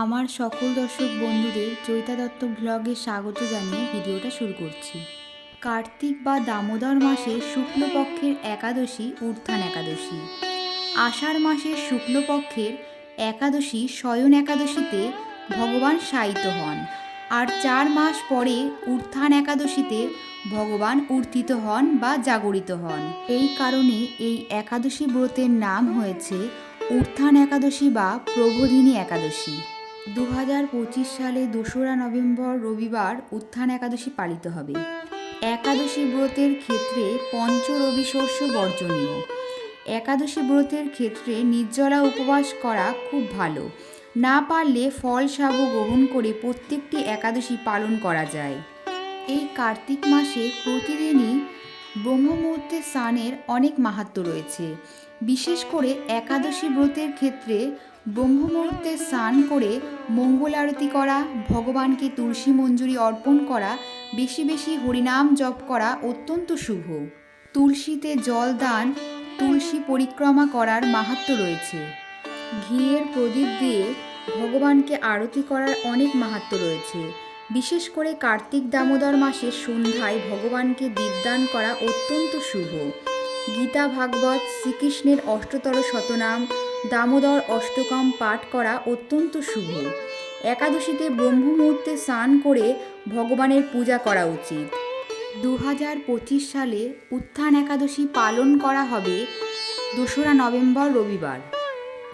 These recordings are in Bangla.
আমার সকল দর্শক বন্ধুদের চৈতা দত্ত ব্লগে স্বাগত জানিয়ে ভিডিওটা শুরু করছি। কার্তিক বা দামোদর মাসের শুক্লপক্ষের একাদশী উত্থান একাদশী। আষাঢ় মাসের শুক্লপক্ষের একাদশী শয়ন একাদশীতে ভগবান শায়িত হন, আর 4 মাস পরে উত্থান একাদশীতে ভগবান উত্থিত হন বা জাগরিত হন। এই কারণে এই একাদশী ব্রতের নাম হয়েছে উত্থান একাদশী বা প্রবোধিনী একাদশী। 2025 সালে 2রা নভেম্বর রবিবার উত্থান একাদশী পালিত হবে। একাদশী ব্রতের ক্ষেত্রে পঞ্চরবি শস্য বর্জনীয়। একাদশী ব্রতের ক্ষেত্রে নির্জলা উপবাস করা খুব ভালো। না পারলে ফল সাবু গ্রহণ করে প্রত্যেকটি একাদশী পালন করা যায়। এই কার্তিক মাসে প্রতিদিনই ব্রহ্ম মুহূর্তে স্নানের অনেক মাহাত্ম্য রয়েছে। বিশেষ করে একাদশী ব্রতের ক্ষেত্রে ব্রহ্ম মুহূর্তে স্নান করে মঙ্গল আরতি করা, ভগবানকে তুলসী মঞ্জুরি অর্পণ করা, বেশি বেশি হরিনাম জপ করা অত্যন্ত শুভ। তুলসীতে জল দান, তুলসী পরিক্রমা করার মাহাত্ম্য রয়েছে। ঘিয়ের প্রদীপ দিয়ে ভগবানকে আরতি করার অনেক মাহাত্ম্য রয়েছে। বিশেষ করে কার্তিক দামোদর মাসের সন্ধ্যায় ভগবানকে দীপদান করা অত্যন্ত শুভ। গীতা ভাগবত, শ্রীকৃষ্ণের অষ্টতর শতনাম, দামোদর অষ্টকম পাঠ করা অত্যন্ত শুভ। একাদশীতে ব্রহ্ম মুহূর্তে স্নান করে ভগবানের পূজা করা উচিত। 2025 সালে উত্থান একাদশী পালন করা হবে 2রা নভেম্বর রবিবার।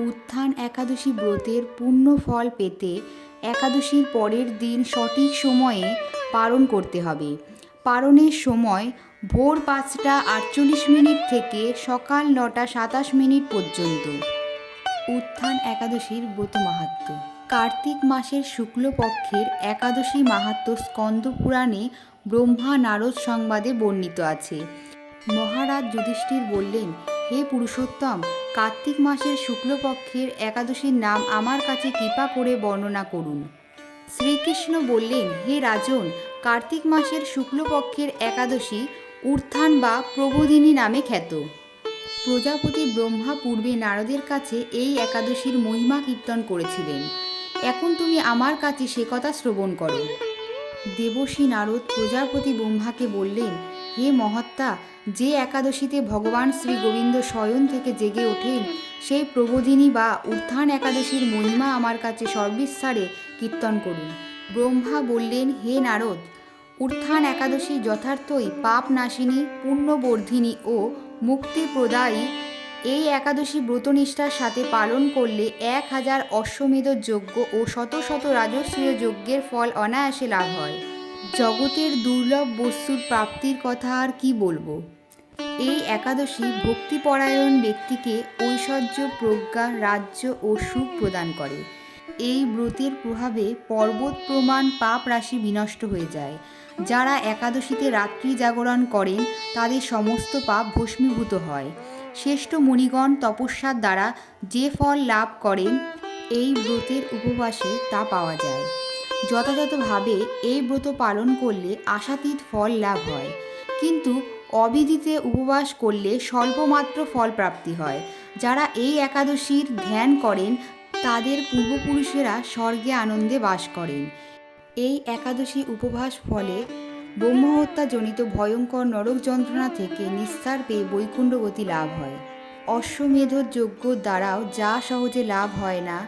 উত্থান একাদশী ব্রতের পূর্ণ ফল পেতে একাদশীর পরের দিন সঠিক সময়ে পালন করতে হবে। পালনের সময় ভোর 5টা 48 মিনিট থেকে সকাল 9টা 27 মিনিট পর্যন্ত। উত্থান একাদশীর ব্রত মাহাত্ম্য। কার্তিক মাসের শুক্লপক্ষের একাদশী মাহাত্ম্য স্কন্দ পুরাণে ব্রহ্মা নারদ সংবাদে বর্ণিত আছে। মহারাজ যুধিষ্ঠির বললেন, হে পুরুষোত্তম, কার্তিক মাসের শুক্লপক্ষের একাদশীর নাম আমার কাছে কৃপা করে বর্ণনা করুন। শ্রীকৃষ্ণ বললেন, হে রাজন, কার্তিক মাসের শুক্লপক্ষের একাদশী উত্থান বা প্রবোধিনী নামে খ্যাত। প্রজাপতি ব্রহ্মা পূর্বে নারদের কাছে এই একাদশীর মহিমা কীর্তন করেছিলেন। এখন তুমি আমার কাছে সে কথা শ্রবণ করো। দেবর্ষি নারদ প্রজাপতি ব্রহ্মাকে বললেন, হে মহাত্মা, যে একাদশীতে ভগবান শ্রী গোবিন্দ শয়ন থেকে জেগে ওঠেন, সেই প্রবোধিনী বা উত্থান একাদশীর মহিমা আমার কাছে সর্বিস্তারে কীর্তন করুন। ব্রহ্মা বললেন, হে নারদ, উত্থান একাদশী যথার্থই পাপ নাশিনী, পুণ্যবর্ধিনী ও মুক্তিপ্রদায়ী। এই একাদশী ব্রতনিষ্ঠার সাথে পালন করলে 1000 অশ্বমেধ যজ্ঞ ও শত শত রাজস্বীয় যজ্ঞের ফল অনায়াসে লাভ হয়। জগতের দুর্লভ বস্তুর প্রাপ্তির কথা আর কি বলবো। এই একাদশী ভক্তিপরায়ণ ব্যক্তিকে ঐশ্বর্য, প্রজ্ঞা, রাজ্য ও সুখ প্রদান করে। এই ব্রতের প্রভাবে পর্বত প্রমাণ পাপ রাশি বিনষ্ট হয়ে যায়। যারা একাদশীতে রাত্রি জাগরণ করেন তাদের সমস্ত পাপ ভস্মীভূত হয়। শ্রেষ্ঠ মুনিগণ তপস্যার দ্বারা যে ফল লাভ করেন এই ব্রতের উপবাসে তা পাওয়া যায়। যথাযথভাবে এই ব্রত পালন করলে আশাতীত ফল লাভ হয়, কিন্তু অবিধিতে উপবাস করলে স্বল্পমাত্র ফল প্রাপ্তি হয়। যারা এই একাদশীর ধ্যান করেন তাদের পূর্বপুরুষেরা স্বর্গে আনন্দে বাস করেন। এই একাদশী উপবাস ফলে ব্রহ্মহত্যাজনিত ভয়ঙ্কর নরক যন্ত্রণা থেকে নিস্তার পেয়ে বৈকুণ্ঠ গতি লাভ হয়। অশ্বমেধ যজ্ঞ দ্বারাও যা সহজে লাভ হয় না,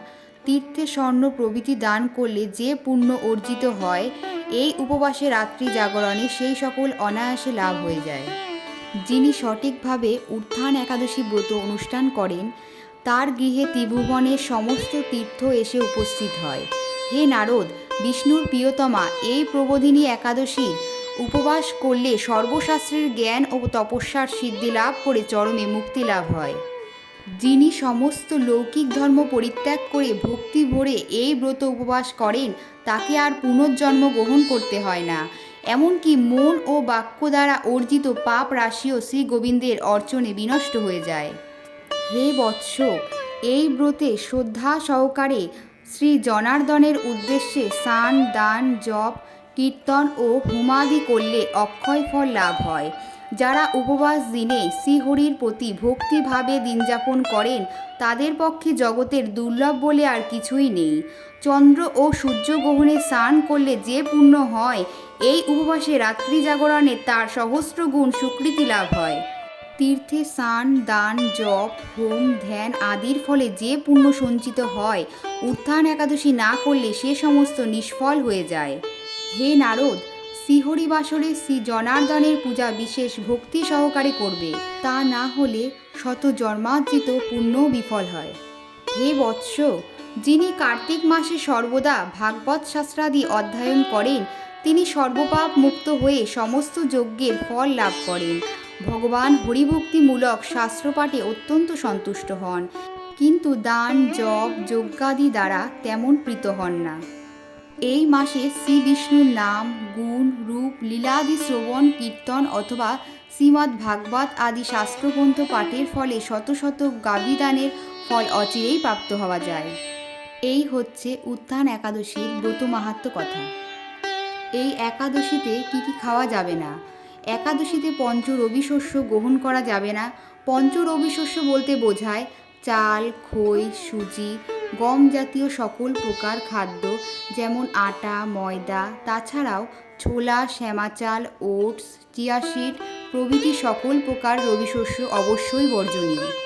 তীর্থে স্বর্ণ প্রভৃতি দান করলে যে পুণ্য অর্জিত হয়, এই উপবাসে রাত্রি জাগরণে সেই সকল অনায়াসে লাভ হয়ে যায়। যিনি সঠিকভাবে উত্থান একাদশী ব্রত অনুষ্ঠান করেন তার গৃহে ত্রিভুবনের সমস্ত তীর্থ এসে উপস্থিত হয়। হে নারদ, বিষ্ণুর প্রিয়তমা এই প্রবোধিনী একাদশী উপবাস করলে সর্বশাস্ত্রের জ্ঞান ও তপস্যার সিদ্ধি লাভ করে চরমে মুক্তি লাভ হয়। যিনি সমস্ত লৌকিক ধর্ম পরিত্যাগ করে ভক্তি ভরে এই ব্রত উপবাস করেন তাকে আর পুনর্জন্ম গ্রহণ করতে হয় না। এমনকি মন ও বাক্য দ্বারা অর্জিত পাপ রাশিও শ্রী গোবিন্দের অর্চনে বিনষ্ট হয়ে যায়। হে বৎস, এই ব্রতে শ্রদ্ধা সহকারে শ্রী জনার্দনের উদ্দেশ্যে স্নান, দান, জপ, কীর্তন ও হোমাদি করলে অক্ষয় ফল লাভ হয়। যারা উপবাস দিনে শ্রীহরির প্রতি ভক্তিভাবে দিনযাপন করেন তাদের পক্ষে জগতের দুর্লভ বলে আর কিছুই নেই। চন্দ্র ও সূর্যগ্রহণে স্নান করলে যে পুণ্য হয়, এই উপবাসে রাত্রি জাগরণে তার সহস্র গুণ স্বীকৃতি লাভ হয়। তীর্থে স্নান, দান, জপ, হোম, ধ্যান আদির ফলে যে পুণ্য সঞ্চিত হয়, উত্থান একাদশী না করলে সে সমস্ত নিষ্ফল হয়ে যায়। হে নারদ, শ্রীহরিবাসরে শ্রী জনার্দনের পূজা বিশেষ ভক্তি সহকারে করবে, তা না হলে শত জন্মার্জিত পুণ্যও বিফল হয়। হে বৎস, যিনি কার্তিক মাসে সর্বদা ভাগবত শাস্ত্রাদি অধ্যয়ন করেন তিনি সর্বপাপ মুক্ত হয়ে সমস্ত যজ্ঞের ফল লাভ করেন। ভগবান হরিভক্তিমূলক শাস্ত্রপাঠে অত্যন্ত সন্তুষ্ট হন, কিন্তু দান, জপ, যজ্ঞাদি দ্বারা তেমন প্রীত হন না। এই মাসে শ্রী বিষ্ণুর নাম, গুণ, রূপ, লীলাদি শ্রবণ, কীর্তন অথবা শ্রীমদ্ ভাগবত আদি শাস্ত্রগ্রন্থ পাঠের ফলে শত শত গাভীদানের ফল অচিরেই প্রাপ্ত হওয়া যায়। এই হচ্ছে উত্থান একাদশীর ব্রত মাহাত্ম্য কথা। এই একাদশীতে কি কি খাওয়া যাবে না? একাদশীতে পঞ্চ রবি শস্য গ্রহণ করা যাবে না। পঞ্চ রবি শস্য বলতে বোঝায় চাল, খই, সুজি, গম জাতীয় সকল প্রকার খাদ্য, যেমন আটা, ময়দা, তাছাড়াও ছোলা, শ্যামা চাল, ওটস, চিয়া সিড প্রভৃতি সকল প্রকার রবি শস্য অবশ্যই বর্জনীয়।